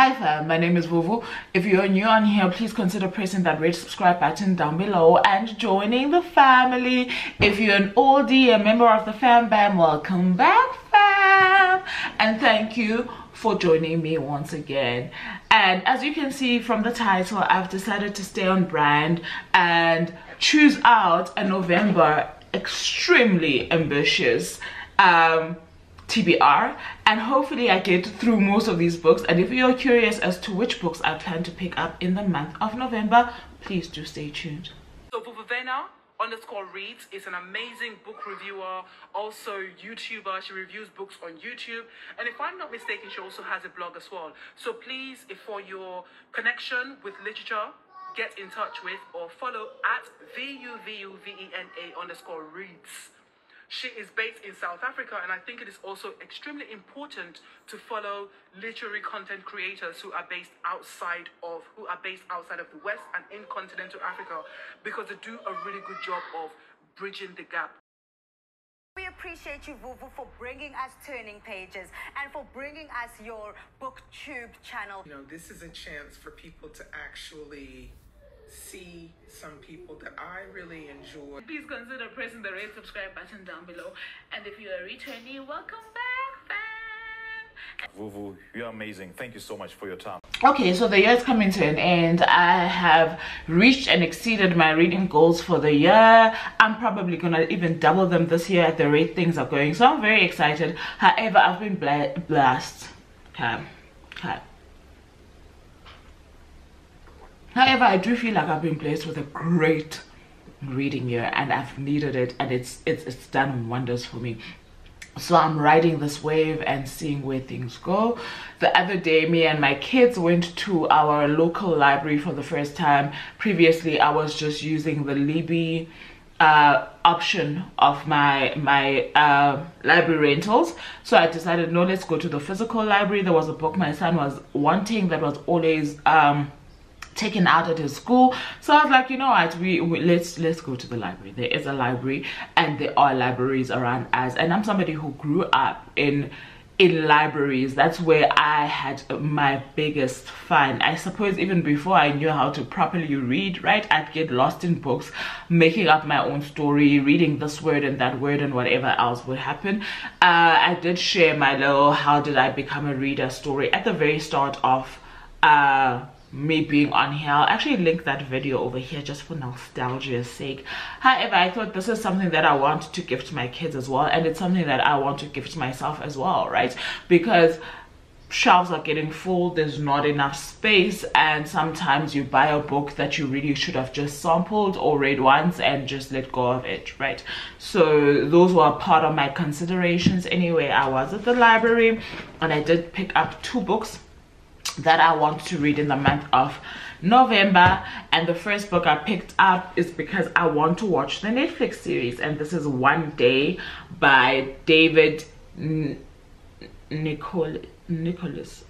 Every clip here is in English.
Hi fam, my name is Vuvu. If you're new on here, please consider pressing that red subscribe button down below and joining the family. If you're an oldie, a member of the fam bam, welcome back fam. And thank you for joining me once again. And as you can see from the title, I've decided to stay on brand and choose out a November extremely ambitious TBR, and hopefully I get through most of these books. And if you're curious as to which books I plan to pick up in the month of November, please do stay tuned. So Vena _reads is an amazing book reviewer, also YouTuber. She reviews books on YouTube, and if I'm not mistaken, she also has a blog as well. So please, if for your connection with literature, get in touch with or follow at VUVUVENA_reads. She is based in South Africa, and I think it is also extremely important to follow literary content creators who are based outside of the West and in continental Africa, because they do a really good job of bridging the gap. We appreciate you, Vuvu, for bringing us Turning Pages and for bringing us your BookTube channel. You know, this is a chance for people to actually see some people that I really enjoy. Please consider pressing the red subscribe button down below, and if you're a returnee, welcome back fam. Vuvu, you're amazing. Thank you so much for your time. Okay, so the year is coming to an end. I have reached and exceeded my reading goals for the year. I'm probably gonna even double them this year at the rate things are going, so I'm very excited. However, I've been blessed. However, I do feel like I've been blessed with a great reading year, and I've needed it, and it's done wonders for me. So I'm riding this wave and seeing where things go. The other day, me and my kids went to our local library for the first time. Previously, I was just using the Libby option of my library rentals. So I decided, no, let's go to the physical library. There was a book my son was wanting that was always taken out at his school, so I was like, you know what, let's go to the library. There is a library, and there are libraries around us, and I'm somebody who grew up in libraries. That's where I had my biggest fun. I suppose even before I knew how to properly read, right, I'd get lost in books, making up my own story, reading this word and that word and whatever else would happen. I did share my little how did I become a reader story at the very start of me being on here. I'll actually link that video over here just for nostalgia's sake. However, I thought this is something that I want to give to my kids as well, and it's something that I want to give to myself as well, right? Because shelves are getting full, there's not enough space, and sometimes you buy a book that you really should have just sampled or read once and just let go of it, right? So those were part of my considerations. Anyway, I was at the library and I did pick up 2 books that I want to read in the month of November, and the first book I picked up is because I want to watch the Netflix series, and this is One Day by David Nicholas,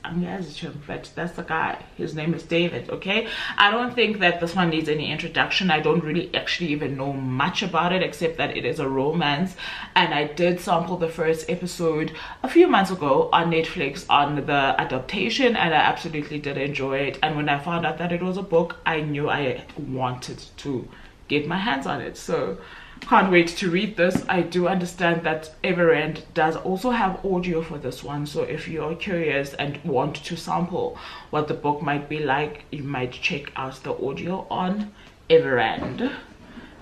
I'm hesitant, but that's the guy. His name is David. Okay, I don't think that this one needs any introduction. I don't really actually even know much about it, except that it is a romance, and I did sample the first episode a few months ago on Netflix on the adaptation, and I absolutely did enjoy it. And when I found out that it was a book, I knew I wanted to get my hands on it, so can't wait to read this. I do understand that Everend does also have audio for this one, so if you're curious and want to sample what the book might be like, you might check out the audio on Everend.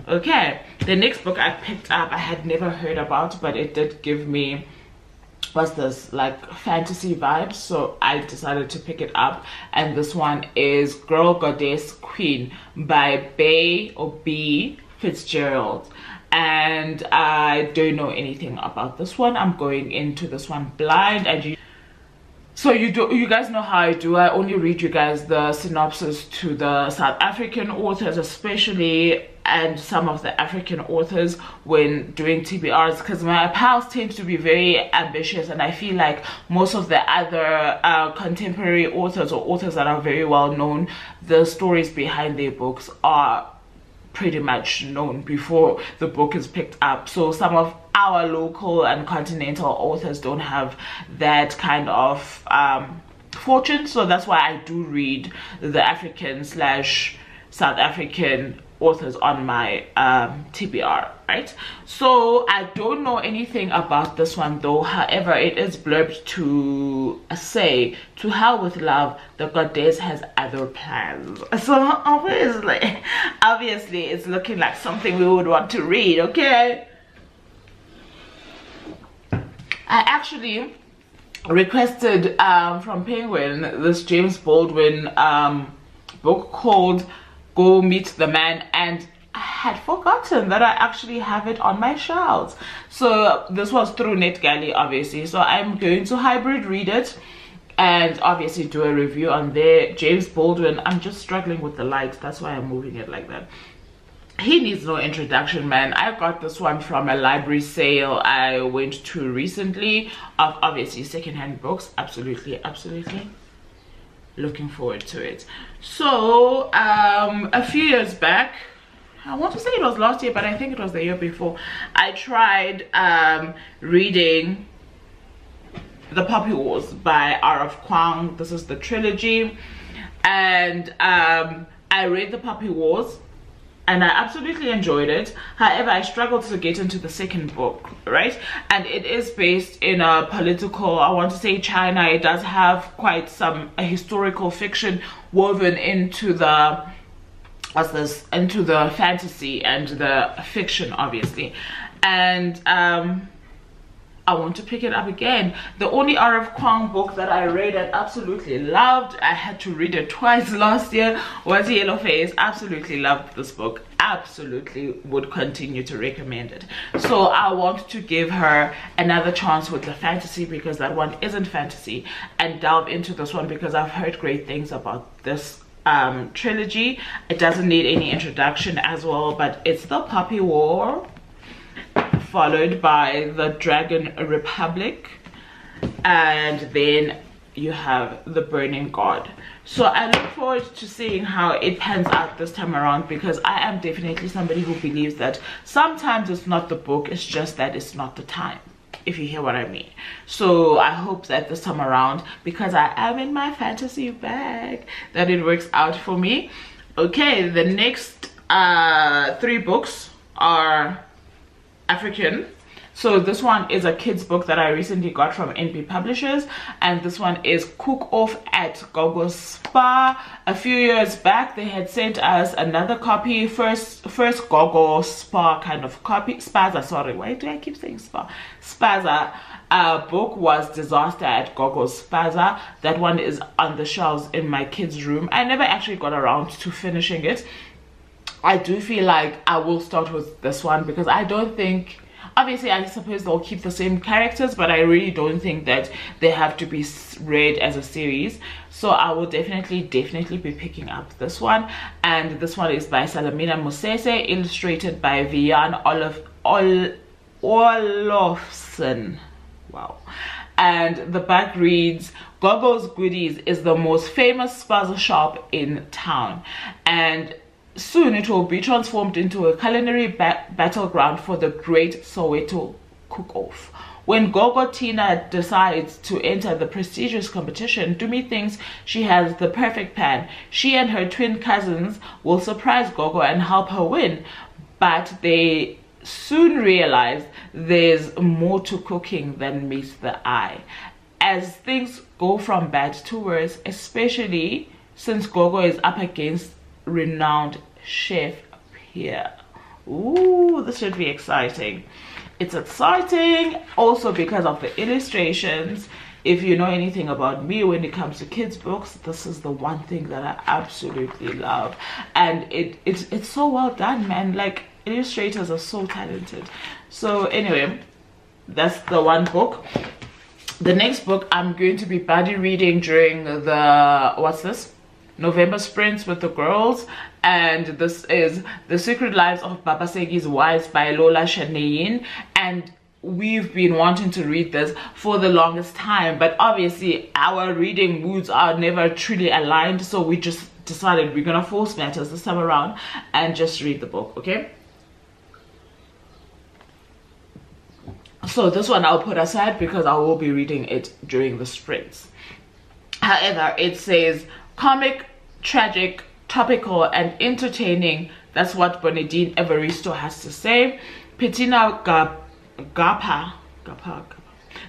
Okay, the next book I picked up I had never heard about, but it did give me, what's this, like fantasy vibes, so I decided to pick it up, and this one is Girl Goddess Queen by B Fitzgerald, and I don't know anything about this one. I'm going into this one blind, and you guys know how I do. I only read you guys the synopsis to the South African authors especially, and some of the African authors when doing TBRs, because my pals tend to be very ambitious, and I feel like most of the other contemporary authors or authors that are very well known, the stories behind their books are pretty much known before the book is picked up. So some of our local and continental authors don't have that kind of fortune, so that's why I do read the African / South African authors on my TBR, right? So I don't know anything about this one though. However, it is blurbed to say, to hell with love, the goddess has other plans. So obviously it's looking like something we would want to read. Okay, I actually requested from Penguin this James Baldwin book called Go Meet the Man, and I had forgotten that I actually have it on my shelves. So this was through NetGalley, obviously, so I'm going to hybrid read it and obviously do a review on there. James Baldwin, I'm just struggling with the light, that's why I'm moving it like that. He needs no introduction, man. I got this one from a library sale I went to recently of obviously secondhand books. Absolutely looking forward to it. So a few years back, I want to say it was last year, but I think it was the year before, I tried reading The Poppy Wars by R.F. Kuang. This is the trilogy, and I read The Poppy Wars and I absolutely enjoyed it. However, I struggled to get into the second book, right? And it is based in a political, I want to say China. It does have quite some historical fiction woven into the, what's this, into the fantasy and the fiction, obviously. And I want to pick it up again. The only R.F. Kuang book that I read and absolutely loved, I had to read it twice last year, was Yellowface. Absolutely loved this book. Absolutely would continue to recommend it. So I want to give her another chance with the fantasy, because that one isn't fantasy, and delve into this one because I've heard great things about this trilogy. It doesn't need any introduction as well, but it's The Poppy War, followed by The Dragon Republic, and then you have The Burning God. So I look forward to seeing how it pans out this time around, because I am definitely somebody who believes that sometimes it's not the book, it's just that it's not the time, if you hear what I mean. So I hope that this time around, because I am in my fantasy bag, that it works out for me. Okay, the next 3 books are African. So this one is a kids book that I recently got from NB Publishers, and this one is Cook Off at Gogo's Spa. A few years back they had sent us another copy, first Gogo Spa kind of copy, Spaza, sorry, why do I keep saying Spa? Spaza book was Disaster at Gogo's Spaza. That one is on the shelves in my kids' room. I never actually got around to finishing it. I do feel like I will start with this one, because I don't think, obviously I suppose they'll keep the same characters, but I really don't think that they have to be read as a series. So I will definitely be picking up this one. And this one is by Salamina Musese, illustrated by Vian Olofsson. Wow. And the back reads, Gogo's Goodies is the most famous spaza shop in town, and soon it will be transformed into a culinary battleground for the Great Soweto Cook-Off. When Gogo Tina decides to enter the prestigious competition, Dumi thinks she has the perfect pan. She and her twin cousins will surprise Gogo and help her win, but they soon realize there's more to cooking than meets the eye. As things go from bad to worse, especially since Gogo is up against renowned chef Pierre. Ooh, this should be exciting. It's exciting also because of the illustrations. If you know anything about me when it comes to kids books, this is the one thing that I absolutely love, and it's so well done, man. Like, illustrators are so talented. So anyway, that's the one book. The next book I'm going to be buddy reading during the, what's this, November sprints with the girls, and this is The Secret Lives of Babasegi's Wives by Lola Shaneyin. And we've been wanting to read this for the longest time, but obviously our reading moods are never truly aligned, so we just decided we're gonna force matters this time around and just read the book. Okay, So this one I'll put aside because I will be reading it during the sprints. However, it says comic, tragic, topical, and entertaining. That's what Bernadine Evaristo has to say. Petina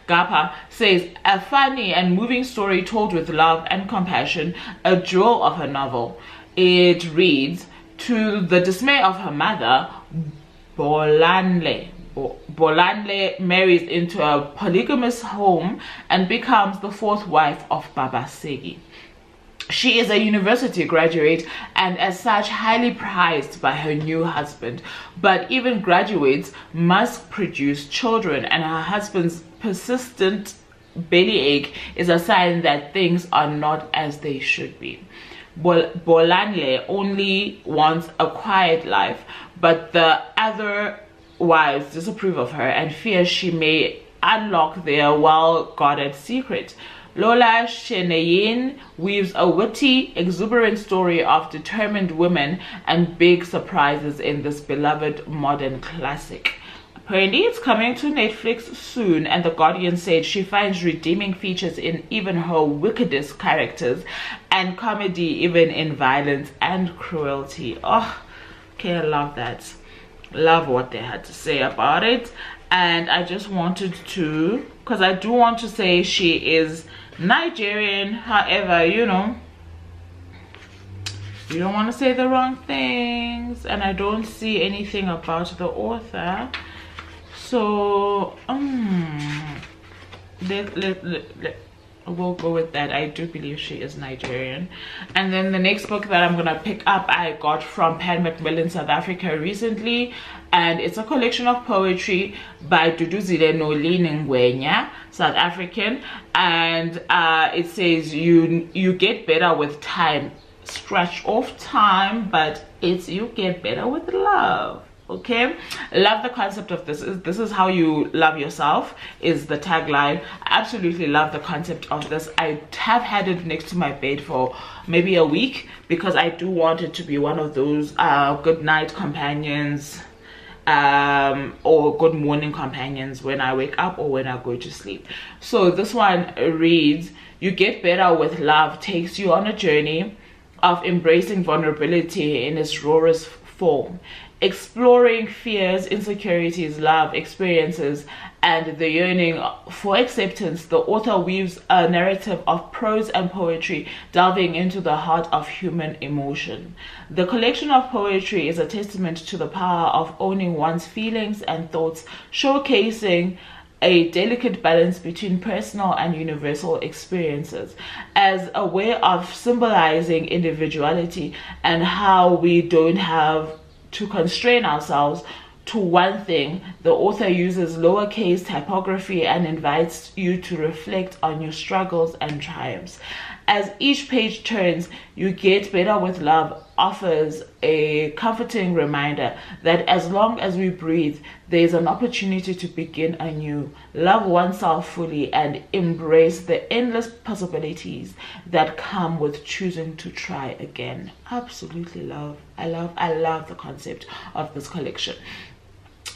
Gapa says, a funny and moving story told with love and compassion, a jewel of a novel. It reads, to the dismay of her mother, Bolanle marries into a polygamous home and becomes the 4th wife of Baba Segi. She is a university graduate and as such highly prized by her new husband, but even graduates must produce children, and her husband's persistent bellyache is a sign that things are not as they should be. Bolanle only wants a quiet life, but the other wives disapprove of her and fear she may unlock their well-guarded secret. Lola Shenayin weaves a witty, exuberant story of determined women and big surprises in this beloved modern classic. Apparently it's coming to Netflix soon, and The Guardian said she finds redeeming features in even her wickedest characters and comedy even in violence and cruelty. Oh, okay, I love that. Love what they had to say about it. And I just wanted to, because I do want to say she is Nigerian. However, you know, you don't want to say the wrong things, and I don't see anything about the author. So we'll go with that. I do believe she is Nigerian. And then the next book that I'm gonna pick up, I got from Pan Macmillan South Africa recently, and it's a collection of poetry by Duduzile Nolini Ngwenya, South African, and it says you get better with time. Scratch off time, but it's you get better with love. Okay, love the concept of this. This is how you love yourself is the tagline. I absolutely love the concept of this. I have had it next to my bed for maybe a week because I do want it to be one of those good night companions or good morning companions when I wake up or when I go to sleep. So this one reads, you get better with love takes you on a journey of embracing vulnerability in its rawest form, exploring fears, insecurities, love experiences, and the yearning for acceptance. The author weaves a narrative of prose and poetry, delving into the heart of human emotion. The collection of poetry is a testament to the power of owning one's feelings and thoughts, showcasing a delicate balance between personal and universal experiences as a way of symbolizing individuality and how we don't have to constrain ourselves to one thing. The author uses lowercase typography and invites you to reflect on your struggles and triumphs. As each page turns, You Get Better with Love offers a comforting reminder that as long as we breathe, there is an opportunity to begin anew, love oneself fully, and embrace the endless possibilities that come with choosing to try again. Absolutely love. I love the concept of this collection.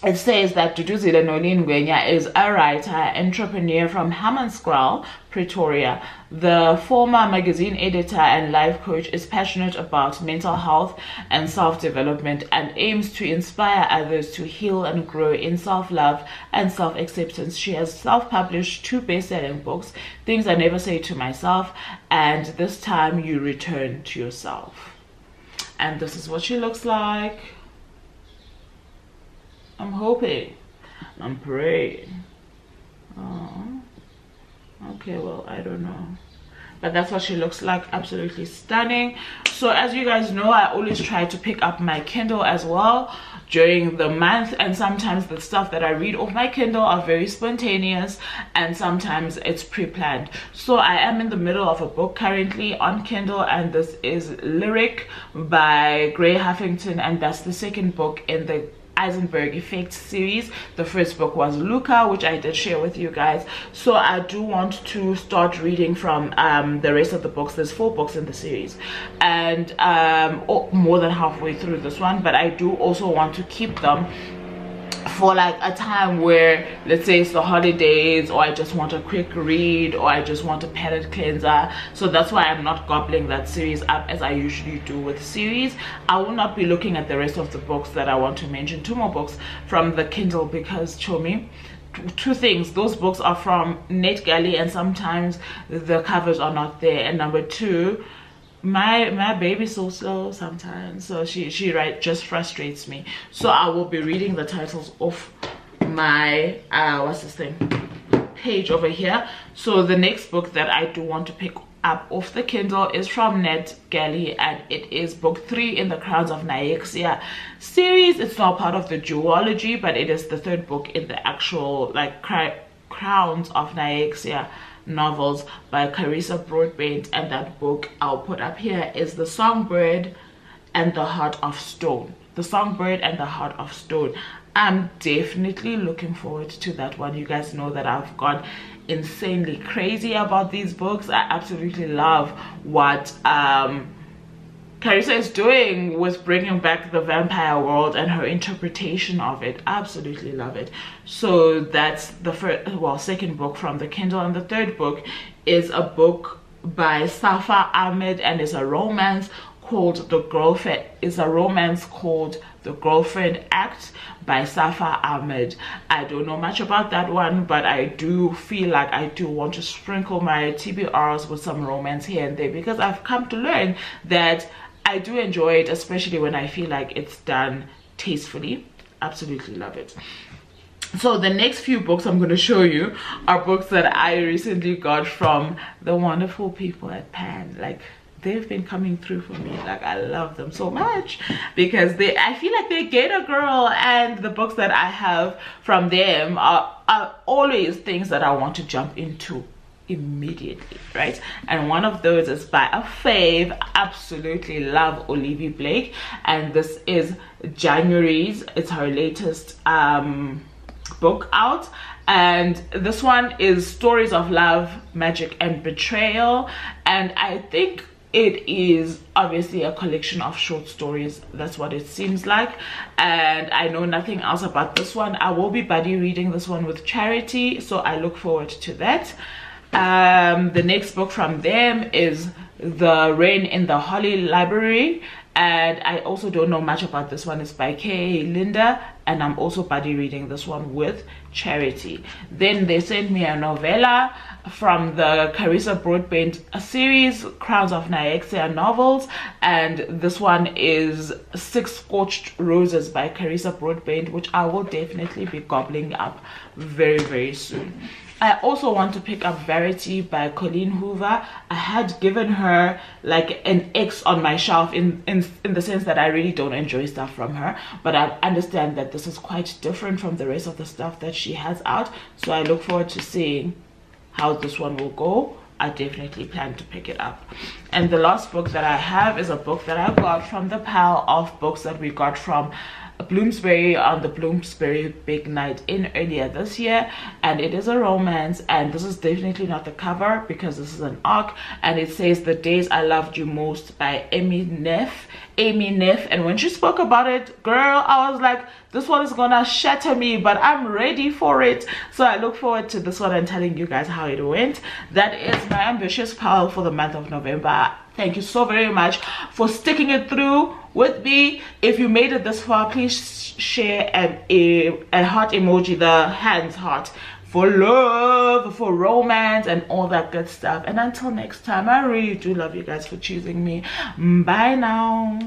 It says that Duduzile Nolini Ngwenya is a writer, entrepreneur from Hammanskraal, Pretoria. The former magazine editor and life coach is passionate about mental health and self-development and aims to inspire others to heal and grow in self-love and self-acceptance. She has self-published 2 best-selling books, Things I Never Say to Myself and This Time You Return to Yourself. And this is what she looks like. I'm hoping, I'm praying. Oh, okay, well, I don't know, but that's what she looks like. Absolutely stunning. So as you guys know, I always try to pick up my Kindle as well during the month, and sometimes the stuff that I read off my Kindle are very spontaneous and sometimes it's pre-planned. So I am in the middle of a book currently on Kindle, and this is Lyric by Gray Huffington, and that's the second book in the Eisenberg Effect series. The first book was Luca, which I did share with you guys. So I do want to start reading from the rest of the books. There's 4 books in the series, and more than halfway through this one, but I do also want to keep them for like a time where, let's say it's the holidays, or I just want a quick read, or I just want a palate cleanser. So that's why I'm not gobbling that series up as I usually do with series. I will not be looking at the rest of the books that I want to mention. 2 more books from the Kindle, because Chomi, 2 things, those books are from NetGalley and sometimes the covers are not there, and number 2, my baby's so slow sometimes, so she just frustrates me. So I will be reading the titles of my what's this thing, page over here. So the next book that I do want to pick up off the Kindle is from NetGalley, and it is book 3 in the Crowns of Nyaxia series. It's not part of the duology, but it is the 3rd book in the actual like Crowns of Nyaxia novels by Carissa Broadbent. And that book I'll put up here is The Songbird and the Heart of Stone. The Songbird and the Heart of Stone. I'm definitely looking forward to that one. You guys know that I've gone insanely crazy about these books. I absolutely love what Carissa is doing with bringing back the vampire world and her interpretation of it. Absolutely love it. So that's the second book from the Kindle, and the 3rd book is a book by Safa Ahmed, and it's a romance called The Girlfriend. It's a romance called The Girlfriend Act by Safa Ahmed. I don't know much about that one, but I do feel like I do want to sprinkle my TBRs with some romance here and there, because I've come to learn that I do enjoy it, especially when I feel like it's done tastefully. Absolutely love it. So the next few books I'm going to show you are books that I recently got from the wonderful people at Pan. Like, they've been coming through for me. Like, I love them so much, because I feel like they get a girl, and the books that I have from them are always things that I want to jump into immediately, right? And one of those is by a fave. Absolutely love Olivia Blake, and this is January's. It's her latest book out, and this one is Stories of Love, Magic and Betrayal, and I think it is obviously a collection of short stories. That's what it seems like, and I know nothing else about this one. I will be buddy reading this one with Charity, so I look forward to that. The next book from them is The Rain in the Holly Library, and I also don't know much about this one. It's by K. Linda, and I'm also buddy reading this one with Charity. Then they sent me a novella from the Carissa Broadbent series, Crowns of Nyaxia novels, and this one is 6 Scorched Roses by Carissa Broadbent, which I will definitely be gobbling up very, very soon. I also want to pick up Verity by Colleen Hoover. I had given her like an X on my shelf in the sense that I really don't enjoy stuff from her, but I understand that this is quite different from the rest of the stuff that she has out, so I look forward to seeing how this one will go. I definitely plan to pick it up. And the last book that I have is a book that I got from the pile of books that we got from Bloomsbury on the Bloomsbury Big Night In earlier this year, and it is a romance, and this is definitely not the cover because this is an arc, and it says The Days I Loved You Most by Amy Neff. And when she spoke about it, girl, I was like, this one is gonna shatter me, but I'm ready for it. So I look forward to this one and telling you guys how it went. That is my ambitious pile for the month of November. Thank you so very much for sticking it through with me. If you made it this far, please share a heart emoji, the hands heart, for love, for romance, and all that good stuff. And until next time, I really do love you guys for choosing me. Bye now.